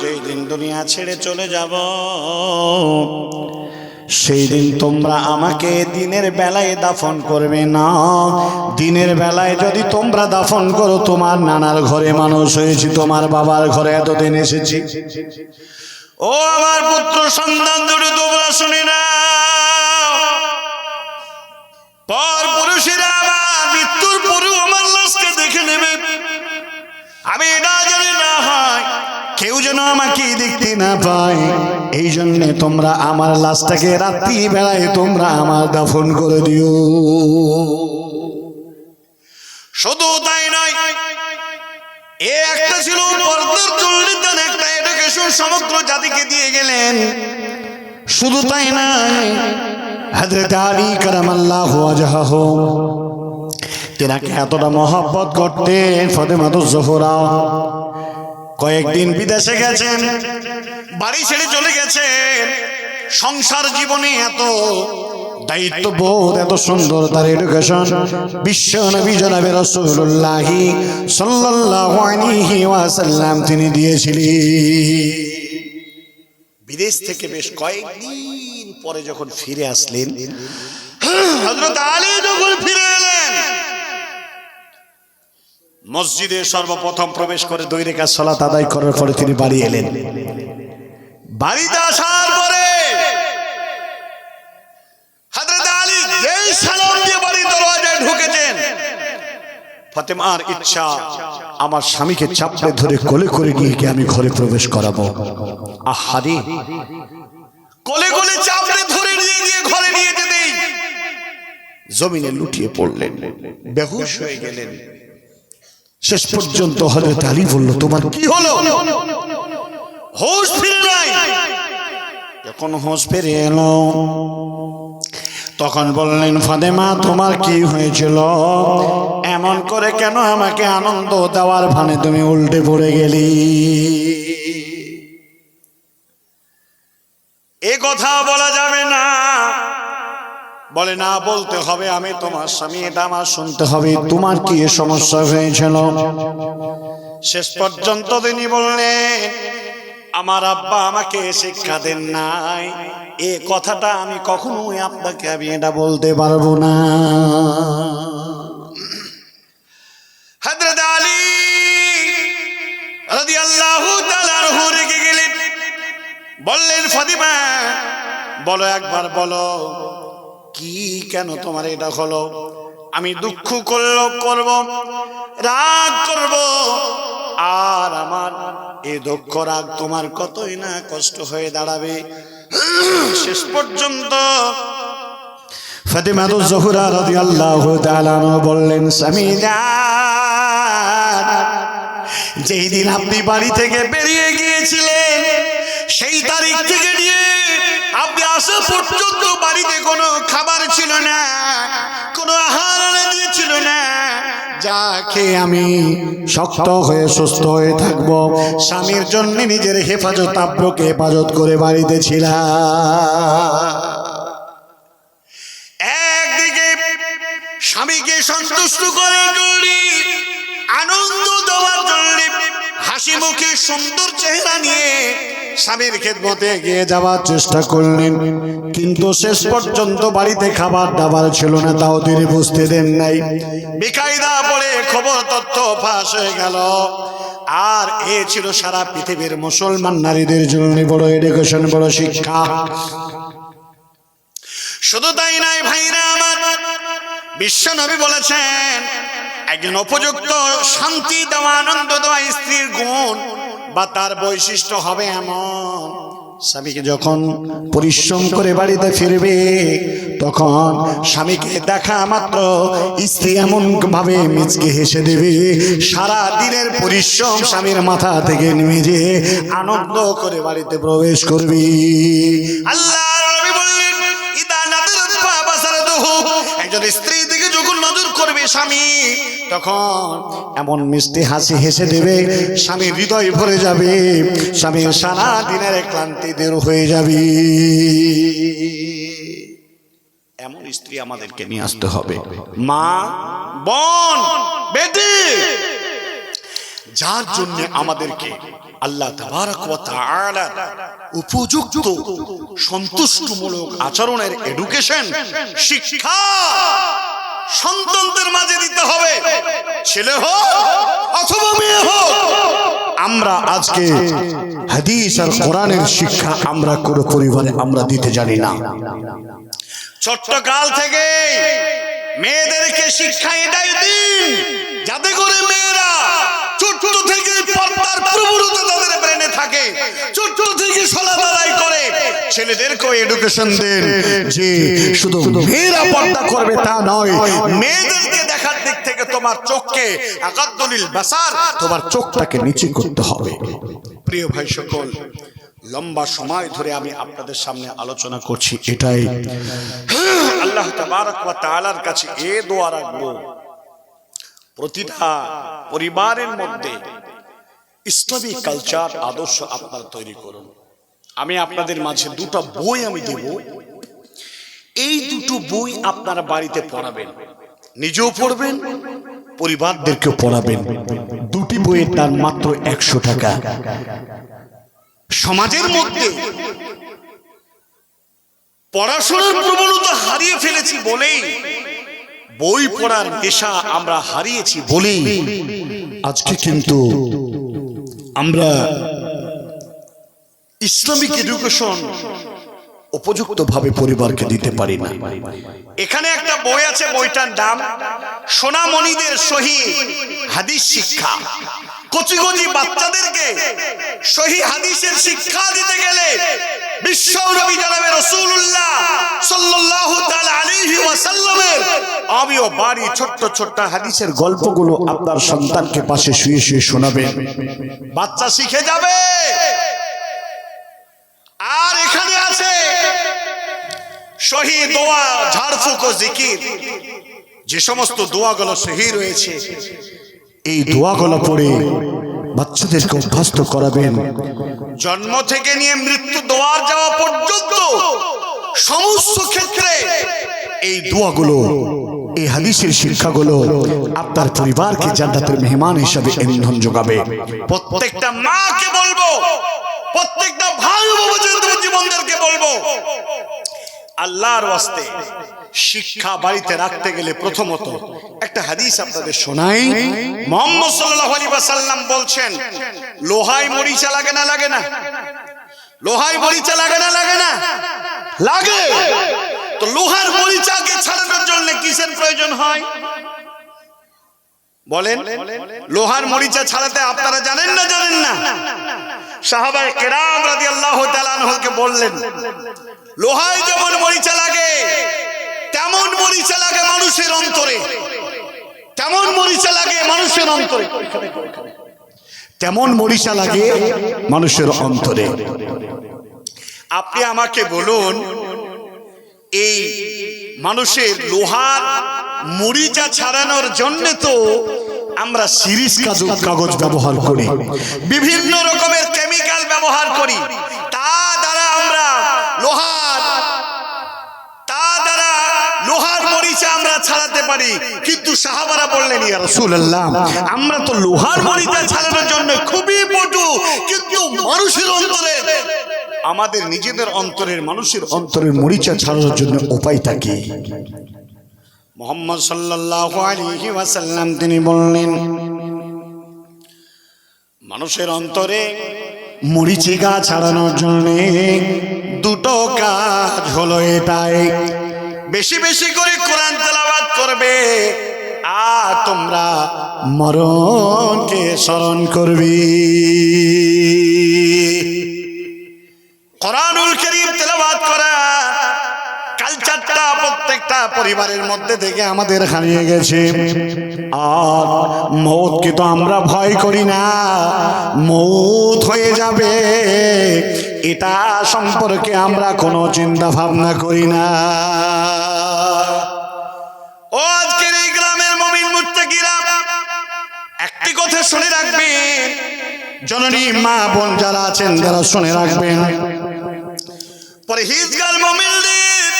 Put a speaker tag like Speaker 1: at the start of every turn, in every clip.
Speaker 1: যেই দিন দুনিয়া ছেড়ে চলে যাব সেই দিন তোমরা আমাকে দিনের বেলায় দাফন করবে না। দিনের বেলায় যদি তোমরা দাফন করো, তোমার নানার ঘরে মানুষ হয়েছি, তোমার বাবার ঘরে এতদিন এসেছি। ও আমার পুত্র সন্তান দুটো, তোমরা শুনে না, পর পুরুষেরা আমার মৃত্যুর পরেও আমার লাশকে দেখে নেবে। আমি এটা জানি না হয় কেউ যেন আমাকে দেখতে না পায়, এই জন্য তোমরা আমার লাশটাকে রাত্রি বেলায় তোমরা আমার দাফন করে দিও। শুধু তাই নয়, এ একটা ছিল পর্দার চল্লিদান, একটা এডুকেশন সমগ্র জাতিকে দিয়ে গেলেন। শুধু তাই নয়, হযরত আলী কারামাল্লাহু ওয়াজহাহু তেনাকে এতটা মহব্বত করতেন। ফাতেমাতুজ জোহরা কয়েকদিন বিদেশে গেছেন, বাড়ি ছেড়ে চলে গেছেন। সংসার জীবনে এত দায়িত্ববোধ, এত সুন্দর তার এডুকেশন, বিশ্ব নবী জনাবে রাসূলুল্লাহ সাল্লাল্লাহু আলাইহি ওয়াসাল্লাম তিনি দিয়েছিলেন। বিদেশ থেকে বেশ কয়েকদিন পরে যখন ফিরে আসলেন, হযরত আলী যখন ফিরে এলেন, মসজিদে সর্বপ্রথম প্রবেশ করে 2 রাকাত সালাত আদায় করার পরে তিনি বাড়ি এলেন। বাড়িতে আসার পরে হযরত আলী যেই সালাম দিয়ে বাড়ির দরজায় ঢুকেছেন, ফাতেমার ইচ্ছা আমার স্বামীকে চাপড়ে ধরে কোলে করে নিয়ে গিয়ে আমি ঘরে প্রবেশ করাবো। আহারে, কোলে কোলে চাপড়ে ধরে নিয়ে গিয়ে ঘরে নিয়ে যেতেই জমিনে লুটিয়ে পড়লেন, বেহুশ হয়ে গেলেন। শেষ পর্যন্ত হযরত আলী বলল, তোমার কি হলো? হোশ ফিরে নাই। যখন হোশ ফিরে এলো তখন বললেন, ফাতেমা তোমার কি হয়েছিল? এমন করে কেন আমাকে আনন্দ দেওয়ার ভানে তুমি উল্টে পড়ে গেলি? এ কথা বলা যাবে না। বলে, না বলতে হবে, আমি তোমার স্বামী, এটা আমার শুনতে হবে। তোমার কি সমস্যা হয়েছিল? শেষ পর্যন্ত তিনি বললেন, আমার আব্বা আমাকে শিক্ষা দেন নাই, এ কথাটা আমি কখনোই আপনাকে আমি এটা বলতে পারবো না। হযরত আলী রাদিয়াল্লাহু তাআলা আনহু রেগে গেলেন, বললেন, ফাতেমা বলো, একবার বলো, কি কেন তোমার এটা হলো? আমি দুঃখ করব, রাগ করব, আর আমার এই দুঃখ রাগ তোমার কতই না কষ্ট হয়ে দাঁড়াবে। শেষ পর্যন্ত ফাতেমাতুজ জোহরা রাদিয়াল্লাহু তাআলা বললেন, স্বামী যেই দিন আপনি বাড়ি থেকে বেরিয়ে গিয়েছিলেন, সেই তারিখ থেকে নিয়ে আপনি আসা পর্যন্ত বাড়িতে কোনো খাবার ছিল না, কোনো আহার দিয়েছিল না, যা খেয়ে আমি শক্ত হয়ে সুস্থ হয়ে থাকবো, স্বামীর জন্য নিজের হেফাজত, আব্রুকে হেফাজত করে বাড়িতে ছিলাম। একদিকে স্বামীকে সন্তুষ্ট করার জন্য, আনন্দ দেওয়ার জন্য, হাসি মুখে সুন্দর চেহারা নিয়ে স্বামীর খেদমতে এগিয়ে যাওয়ার চেষ্টা করলেন, কিন্তু শেষ পর্যন্ত বাড়িতে খাবার দাবার ছিল না, তাও তিনি বুঝতে দেন নাই। বেকায়দা বলে খবর তথ্য ফাঁস হয়ে গেল। আর এ ছিল সারা পৃথিবীর মুসলমান নারীদের জন্য বড় এডুকেশন, বড় শিক্ষা। শুধু তাই নয় ভাইরা আমার, বিশ্ব নবী বলেছেন, একজন উপযুক্ত শান্তি দেওয়া, আনন্দ দেওয়া স্ত্রীর গুণ বা তার বৈশিষ্ট্য হবে এমন, স্বামীকে যখন পরিশ্রম করে বাড়িতে ফিরবে, তখন স্বামীকে দেখা মাত্র স্ত্রী এমন ভাবে মুচকি হেসে দেবে, সারা দিনের পরিশ্রম স্বামীর মাথা থেকে নেমে যেয়ে আনন্দ করে বাড়িতে প্রবেশ করবে। আল্লাহর নবী বললেন, ইদা নাযারাত ফাবাসারাতুহু, একজন স্ত্রী দিকে যখন নজর করবে স্বামী, তখন এমন মিষ্টি হাসি হেসে দেবে, স্বামীর হৃদয় ভরে যাবে, স্বামীর সারা দিনের ক্লান্তি দূর হয়ে যাবে। এমন স্ত্রী আমাদেরকে নিয়ে আসতে হবে। মা, বোন, বেটি, যার জন্য আমাদেরকে আল্লাহ তাবারক ওয়া তাআলা উপযুক্ত সন্তুষ্টমূলক আচরণের এডুকেশন শিক্ষা সন্তানদের মাঝে দিতে হবে, ছেলে হোক অথবা মেয়ে হোক। আমরা আজকে হাদিস আর কোরআনের শিক্ষা আমরা কোনো পরিবারে আমরা দিতে জানি না। ছোট্ট কাল থেকে মেয়েদেরকে শিক্ষা এটাই দিন যাতে করে মেয়েরা ছোট্ট থেকে পর্দার প্রবণতা তাদের ব্রেনে থাকে, ছোট্ট থেকে সালাত আদায় করে। ছেলেদেরকেও এডুকেশন দেন যে শুধু মেয়েরা পর্দা করবে তা নয়, মেয়েদেরকে দেখার দিক থেকে তোমার চোখকে আকাদ্দুলিল বাসার, তোমার চোখটাকে নিচে করতে হবে। প্রিয় ভাই সকল, লম্বা সময় ধরে আমি আপনাদের সামনে আলোচনা করছি এটাই, আল্লাহ তাবারক ওয়া তাআলার কাছে এ দোয়া রাখবো প্রতিটা পরিবারের মধ্যে ইসলামিক কালচার আদর্শ আপনারা তৈরি করুন। আমি আপনাদের মাঝে দুটো বই আমি দেব, এই দুটো বই আপনারা বাড়িতে পড়াবেন, নিজেও পড়বেন, পরিবারদেরকেও পড়াবেন। দুটি বইয়ের দাম মাত্র 100 টাকা। সমাজের মধ্যে পড়াশোনার প্রবণতা হারিয়ে ফেলেছি বলেই, বই পড়ার নেশা আমরা হারিয়েছি বলেই আজকে কিন্তু আমরা ইসলামিক এডুকেশন উপযুক্ত ভাবে পরিবারকে দিতে পারি না। এখানে একটা বই আছে, বইটার নাম সোনামণিদের সহিহ হাদিস শিক্ষা। কচি কচি বাচ্চাদেরকে সহিহ হাদিসের শিক্ষা দিতে গেলে বিশ্ব নবী জনাবে রাসূলুল্লাহ সাল্লাল্লাহু তাআলা আলাইহি ওয়াসাল্লামের আমিও বাড়ি ছোট্ট ছোট্ট হাদিসের গল্পগুলো আপনার সন্তানকে পাশে শুয়ে শুয়ে শোনাবেন, বাচ্চা শিখে যাবে। আর এখানে আছে সহিহ দোয়া, ঝাড়ফুঁক ও জিকির, যে সমস্ত দোয়াগুলো সহিহ রয়েছে এই দোয়াগুলো পড়ে বাচ্চাদেরকে অভ্যস্ত করাবেন। জন্ম থেকে নিয়ে মৃত্যু দোয়ার যাওয়া পর্যন্ত সমস্ত ক্ষেত্রে এই দোয়াগুলো, এই হাদিসের শিক্ষাগুলো আপনার পরিবারকে জান্নাতের মেহমান হিসেবে ইন্ধন যোগাবে। প্রত্যেকটা মাকে বলবো, প্রত্যেকটা ভাই ও জীবনদেরকে বলবো, আল্লাহর ওয়াস্তে শিক্ষা বাড়িতে রাখতে গেলে প্রথমত একটা হাদিস আপনাদের শোনাই। মুহাম্মদ সাল্লাল্লাহু আলাইহি ওয়াসাল্লাম বলছেন, লোহায় মরিচা লাগে না লাগে না? লোহায় মরিচা লাগে না লাগে না? লাগে। তো লোহার মরিচাকে ছাড়ানোর জন্য কিসের প্রয়োজন হয় বলেন? লোহার মরিচা ছাড়াতে আপনারা জানেন না জানেন না? সাহাবায়ে কেরাম রাদিয়াল্লাহু তাআলা আনহুকে বললেন, লোহায় যেমন মরিচা লাগে তেমন মরিচা লাগে মানুষের অন্তরে, তেমন মরিচা লাগে মানুষের অন্তরে, তেমন মরিচা লাগে মানুষের অন্তরে। আপনি আমাকে বলুন, এই মানুষের লোহার মরিচা ছাড়ানোর জন্য তো আমরা সিরিজ কাগজ ব্যবহার করি, বিভিন্ন রকমের কেমিক্যাল ব্যবহার করি, তা দ্বারা আমরা লোহার মরিচা আমরা ছাড়াতে পারি। কিন্তু সাহাবারা বললেন, ইয়া রাসূলুল্লাহ, আমরা তো লোহার মরিচা ছাড়ানোর জন্য খুবই পটু, কিন্তু মানুষের অন্তরে, আমাদের নিজেদের অন্তরের, মানুষের অন্তরের মরিচা ছাড়ানোর জন্য উপায়টা কি? মুহাম্মদ সাল্লাল্লাহু আলাইহি ওয়াসাল্লাম তিনি বললেন, মানুষের অন্তরে মরিচিকা ছাড়ানোর জন্য দুটো কাজ হলো এটাই। বেশি বেশি করে কোরআন তেলাওয়াত করবে, আর তোমরা মরণকে স্মরণ করবে। কোরআনুল কারীম তেলাওয়াত করা কালচারটা প্রত্যেকটা পরিবারের মধ্যে থেকে আমাদের হারিয়ে গেছে। আর মওতকে তো আমরা ভয় করি না, মওত হয়ে যাবে এটা সম্পর্কে আমরা কোনো চিন্তা ভাবনা করি না। ও আজকের এই গ্রামের মুমিন মুত্তাকিরা, একটি কথা শুনে রাখবেন, জননী মা বোন যারা আছেন যারা শুনে রাখবেন, পরহেজগার মুমিনদের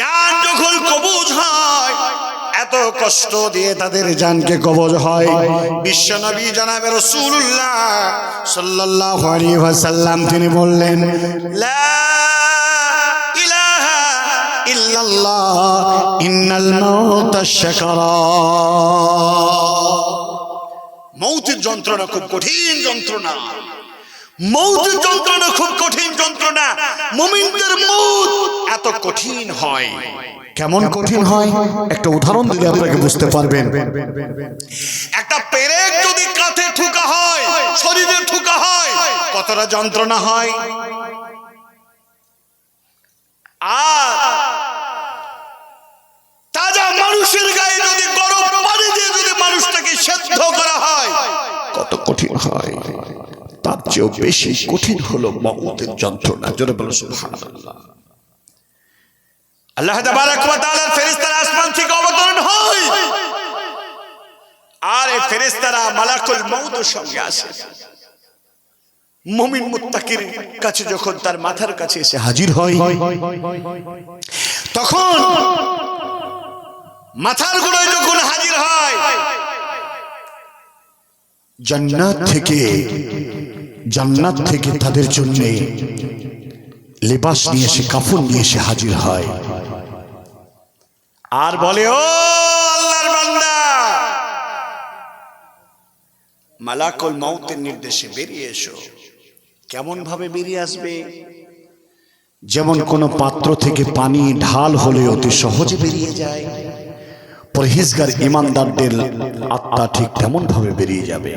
Speaker 1: জান যখন কবুজ হয় এত কষ্ট দিয়ে তাদের জানকে কবজ হয়। বিশ্বনবী জনাবে রাসূলুল্লাহ সাল্লাল্লাহু আলাইহি ওয়াসাল্লাম তিনি বললেন, লা ইলাহা ইল্লাল্লাহ ইন্নাল মাউতা সাকারাত। মৌতের যন্ত্রণা খুব কঠিন যন্ত্রণা, মৌতের যন্ত্রণা খুব কঠিন যন্ত্রণা। মুমিনদের মৌত এত কঠিন হয়। কেমন কঠিন হয় একটা উদাহরণ দিলে আপনাকে বুঝতে পারবেন। একটা পেরেক যদি কাঁধে ঠুকা হয়, শরীরে ঠুকা হয়, কতটা যন্ত্রণা হয়। আর তাজা মানুষের গায়ে যদি গরম পানি দিয়ে যদি মানুষটাকে সেদ্ধ করা হয় কত কঠিন হয়। তার চেয়েও বেশি কঠিন হলো মওতের যন্ত্রণা। জোরে বলো সুবহানাল্লাহ। আল্লাহ তাবারক ওয়া তাআলার ফেরেশতারা আসমান থেকে অবতরণ হয়, আর এই ফেরেশতারা মালাকুল মউতের সঙ্গে আসে। মুমিন মুত্তাকির কাছে যখন তার মাথার কাছে এসে হাজির হয়, তখন মাথার গোড়ায় যখন হাজির হয়, জান্নাত থেকে তাদের জন্য লিবাস নিয়ে এসে, কাফন নিয়ে এসে হাজির হয়, আর বলে, ও আল্লাহর বান্দা, মালাকুল মউতের নির্দেশে বেরিয়ে এসো। কেমন ভাবে বেরিয়ে আসবে? যেমন কোন পাত্র থেকে পানি ঢাল হলে অতি সহজে বেরিয়ে যায়, পরহেজগার ইমানদারদের আত্মা ঠিক তেমন ভাবে বেরিয়ে যাবে।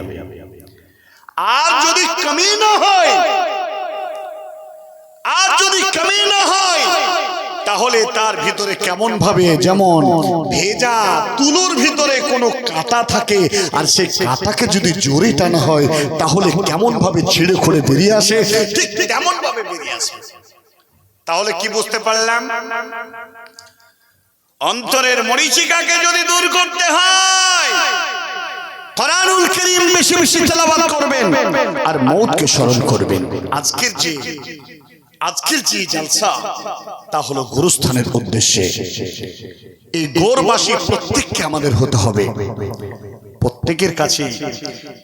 Speaker 1: আর যদি কমি না হয়, তাহলে তার ভিতরে কেমন ভাবে, যেমন ভেজা তুলোর ভিতরে কোনো কাঁটা থাকে, আর সেই কাঁটাকে যদি জোরে টানা হয় তাহলে কেমন ভাবে ছিঁড়ে খুঁড়ে বেরিয়ে আসে, ঠিক তেমন ভাবে বেরিয়ে আসে। তাহলে কি বুঝতে পারলাম? অন্তরের মরিচিকাকে যদি দূর করতে হয়, কোরআনুল কারীম বেশি বেশি তেলাওয়াত করবেন আর মওতকে স্মরণ করবেন। আজকের যে জলসা তা হলো গোরস্থানের উদ্দেশ্যে। এই গোরবাসী প্রত্যেককে আমাদের হতে হবে। প্রত্যেকের কাছে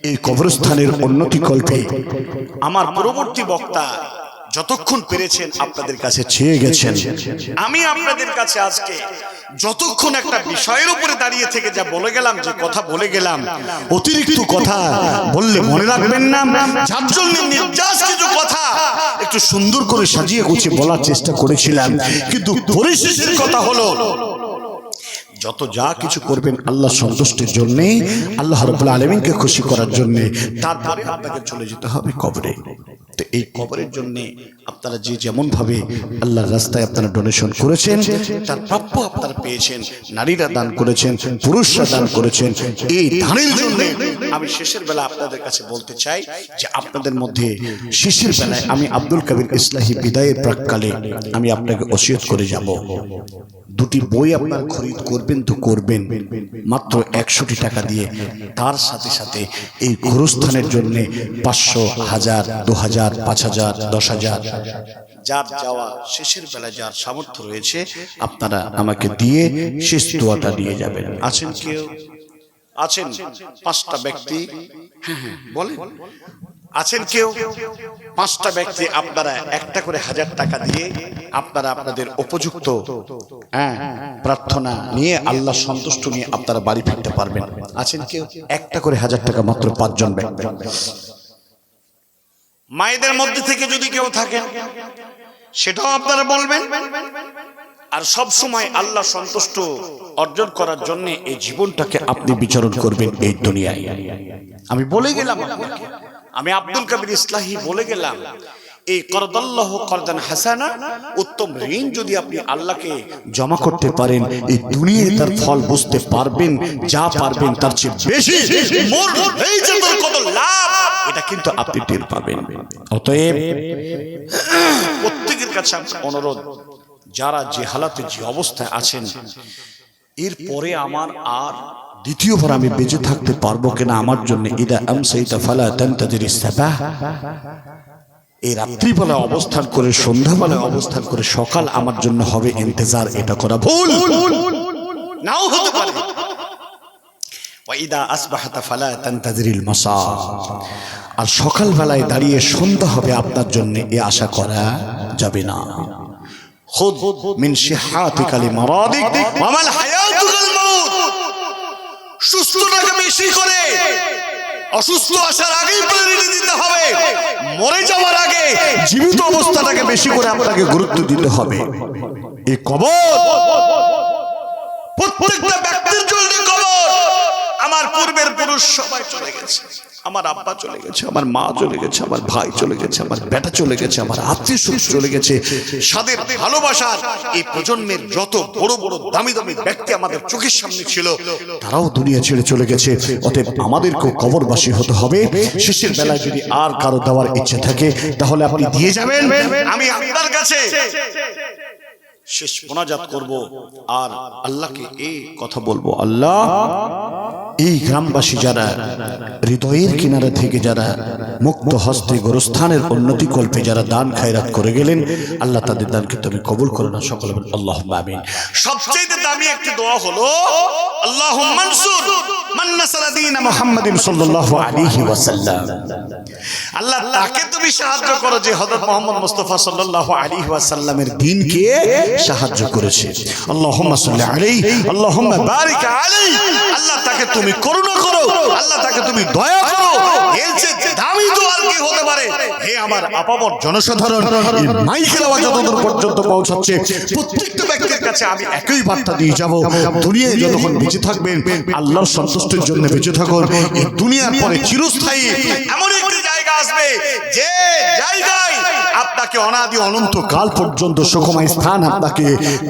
Speaker 1: এই কবরস্থানের উন্নতি কল্পে আমার পরবর্তী বক্তা যতক্ষণ পেরেছেন আপনাদের কাছে চেয়ে গেছেন। আমি আপনাদের কাছে আজকে যতক্ষণ একটা বিষয়ের উপরে দাঁড়িয়ে থেকে যা বলে গেলাম, যে কথা বলে গেলাম, অতিরিক্ত কথা বললে মনে রাখবেন না। যার জন্য নির্যাস কিছু কথা একটু সুন্দর করে সাজিয়ে গুছিয়ে বলার চেষ্টা করেছিলাম, কিন্তু পরিশেষের কথা হলো, যত যা কিছু করবেন আল্লাহ সন্তুষ্টির জন্য, আল্লাহ রাব্বুল আলামিনকে খুশি করার জন্য, তারপরে আপনাকে চলে যেতে হবে কবরে। তো এই কবরের জন্য আপনারা যে যেমন ভাবে আল্লাহর রাস্তায় আপনারা ডোনেশন করেছেন, তার প্রাপ্য আপনারা পেয়েছেন। নারীরা দান করেছেন, পুরুষরা দান করেছেন। এই দানের জন্য আমি শেষের বেলা আপনাদের কাছে বলতে চাই যে আপনাদের মধ্যে শেষের বেলায় আমি আব্দুল কবির ইসলাহি বিদায়ের প্রাককালে আমি আপনাকে ওসিয়ত করে যাব, দুটি বই আপনার খরিদ করবেন তো করবেন মাত্র 100 টাকা দিয়ে। তার সাথে সাথে এই গোরস্থানের জন্য 500, 1000, 2000, 5000, 10,000 যার যাওয়া শেষের বেলা যার সামর্থ্য রয়েছে আপনারা আমাকে দিয়ে শেষ দোয়াটা নিয়ে যাবেন। আছেন কেউ? আছেন 5টা ব্যক্তি? বলেন, আছেন কেউ? 5টা ব্যক্তি আপনারা একটা করে 1000 টাকা দিয়ে আপনারা আপনাদের উপযুক্ত প্রার্থনা নিয়ে আল্লাহ সন্তুষ্ট নিয়ে আপনারা বাড়ি ফিরতে পারবেন। আছেন কেউ? একটা করে 1000 টাকা, মাত্র 5 জন ব্যক্তি। মায়েদের মধ্যে থেকে যদি কেউ থাকেন সেটাও আপনারা বলবেন। আর সব সময় আল্লাহ সন্তুষ্ট অর্জন করার জন্য এই জীবনটাকে আপনি বিচরণ করবেন এই দুনিয়ায়। আমি বলে গেলাম, আমি আব্দুল কবির ইসলাহি বলে গেলাম, এই করদাল্লাহু করদান হাসানা, উত্তম ঋণ যদি আপনি আল্লাহকে জমা করতে পারেন, এই দুনিয়ায় তার ফল বুঝতে পারবেন। যা পারবেন তার চেয়ে বেশি মোর এই যে তোর কত লাভ, এটা কিন্তু আপনি টের পাবেন। অতএব প্রত্যেকের কাছে আমার অনুরোধ, যারা যে হালাতে যে অবস্থায় আছেন, এরপরে আমার আর দ্বিতীয়বার আমি বেঁচে থাকতে পারবো কিনা আমার জন্য, ইদা আমসাইতা ফালা তানতাজিরিস সাবাহ, এই রাত্রিবেলা অবস্থান করে, সন্ধ্যাবেলা অবস্থান করে সকাল আমার জন্য হবে ইন্তজার, এটা করা ভুল। নাও হতে পারে। ওয়াইদা আসবাহাতা ফালা তানতাজিরিল মাসা, আর সকালবেলায় দাঁড়িয়ে সন্ধ্যা হবে আপনার জন্য এ আশা করা যাবে না। খুদ মিন সিহাতিকা লিমারাদিক ওয়া মাল হায়াতুকাল মাউত, সুস্থটাকে বেশি করে অসুস্থ আসার আগেই প্রায়োরিটি দিতে হবে, মরে যাওয়ার আগে জীবিত অবস্থাটাকে বেশি করে আপনাকে গুরুত্ব দিতে হবে। এই কবর প্রত্যেকটা ব্যক্তির জন্য কবর। আমার পূর্বের পুরুষ সবাই চলে গেছে, আমার আব্বা চলে গেছে, আমার মা চলে গেছে, আমার ভাই চলে গেছে, আমার বেটা চলে গেছে, আমার আত্মীয় স্বজন চলে গেছে। সাদের ভালোবাসার এই প্রজন্মের যত বড় বড় দামি দামি ব্যক্তি আমাদের চোখের সামনে ছিল, তারাও দুনিয়া ছেড়ে চলে গেছে। অতএব আমাদেরকেও কবরবাসী হতে হবে। শেষের বেলায় যদি আর কারো দেওয়ার ইচ্ছে থাকে তাহলে আপনি দিয়ে যাবেন। আমি আপনার কাছে শেষ মোনাজাত করব আর আল্লাহকে এই কথা বলবো, আল্লাহ এই গ্রামবাসী যারা হৃদয়ের কিনারা থেকে যারা মুক্ত হস্তে গোরস্থানের উন্নতি কল্পে যারা দান খায়রাত করে গেলেন, আল্লাহ তাদের দানকে তুমি কবুল করো না। সকলে বলেন আল্লাহুম্মা আমিন। সবচেয়ে দামি একটি দোয়া হলো আল্লাহুম্মা আনসুর মান নাসারা দীন মুহাম্মাদিন সাল্লাল্লাহু আলাইহি ওয়াসাল্লাম। আল্লাহ তাকে তুমি সাহায্য করো যে হযরত মুহাম্মদ মুস্তাফা সাল্লাল্লাহু আলাইহি ওয়াসাল্লামের দ্বীনকে সাহায্য করেছে। আল্লাহুম্মা সাল্লি আলাইহি আল্লাহুম্মা বারিক আলাইহি। আল্লাহ তাকে তুমি করুণা করো, আল্লাহ তাকে তুমি দয়া করো। এর চেয়ে দামি দোয়া আর কি হতে পারে? হে আমার আপামর জনসাধারণ, এই মাইকের আওয়াজ যতদূর পর্যন্ত পৌঁছাচ্ছে প্রত্যেকটা ব্যক্তির কাছে আমি একই বার্তা দিয়ে যাব, দুনিয়ায় যতক্ষণ বেঁচে থাকবেন আল্লাহর সন্তুষ্টির জন্য বেঁচে থাকুন। এই দুনিয়ার পরে চিরস্থায়ী এমন একটি জায়গা আসবে যে জায়গায় আপনাকে অনাদি অনন্ত কাল পর্যন্ত সুখময় স্থান আপনাকে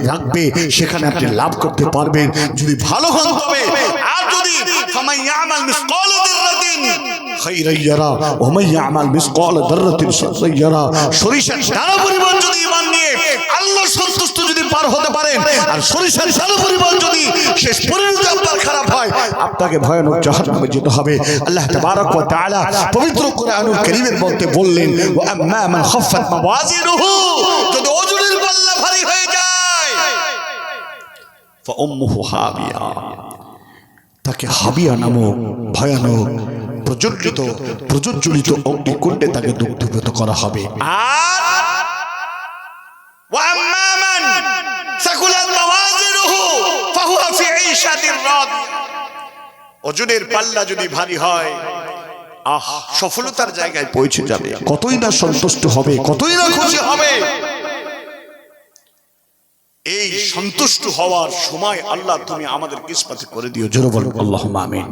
Speaker 1: রাখবে, সেখানে আপনি লাভ করতে পারবেন যদি ভালো হন তবে। আর যদি ফামান ইয়ামাল মিসকাল যাররাতিন খায়রান ইয়ারা ওয়া মান ইয়ামাল মিসকাল যাররাতিন শাররান ইয়ারা, সরিষার দানা পরিমাণ যদি ঈমান নিয়ে আল্লাহর সন্তুষ্ট যদি পার হতে পারেন, আর সরিষার দানা পরিমাণ যদি শেষ পর্যন্ত আপনার খারাপ হয়, আপনাকে ভয়ানক জাহান্নামে যেতে হবে। আল্লাহ তাবারক ওয়া তাআলা পবিত্র কোরআনুল কারীমের মধ্যে বললেন, ওয়া আম্মা মান খাফফাত মাওয়াজিনুহু, যদি ওজনের পাল্লা ভারী হয়ে যায়, ফাউম্মুহু হাবিয়া, তাকে হাবিয়া নামক ভয়ানক প্রজ্বলিত অগ্নিকুণ্ডে তাকে দগ্ধীভূত করা হবে। আর ওয়া আম্মা মান সাকুলাত মাওয়াজিনুহু ফাহুয়া ফি ঈশাতির রাদিয়া, ওজনের পাল্লা যদি ভারী হয়, সফলতার জায়গায় পৌঁছে যাবে, কতই না সন্তুষ্ট হবে, কতই না খুশি হবে। এই সন্তুষ্ট হওয়ার সময় আল্লাহ তুমি আমাদের কিসমতে করে দিও। জোরে বলুন আল্লাহুম্মা আমিন।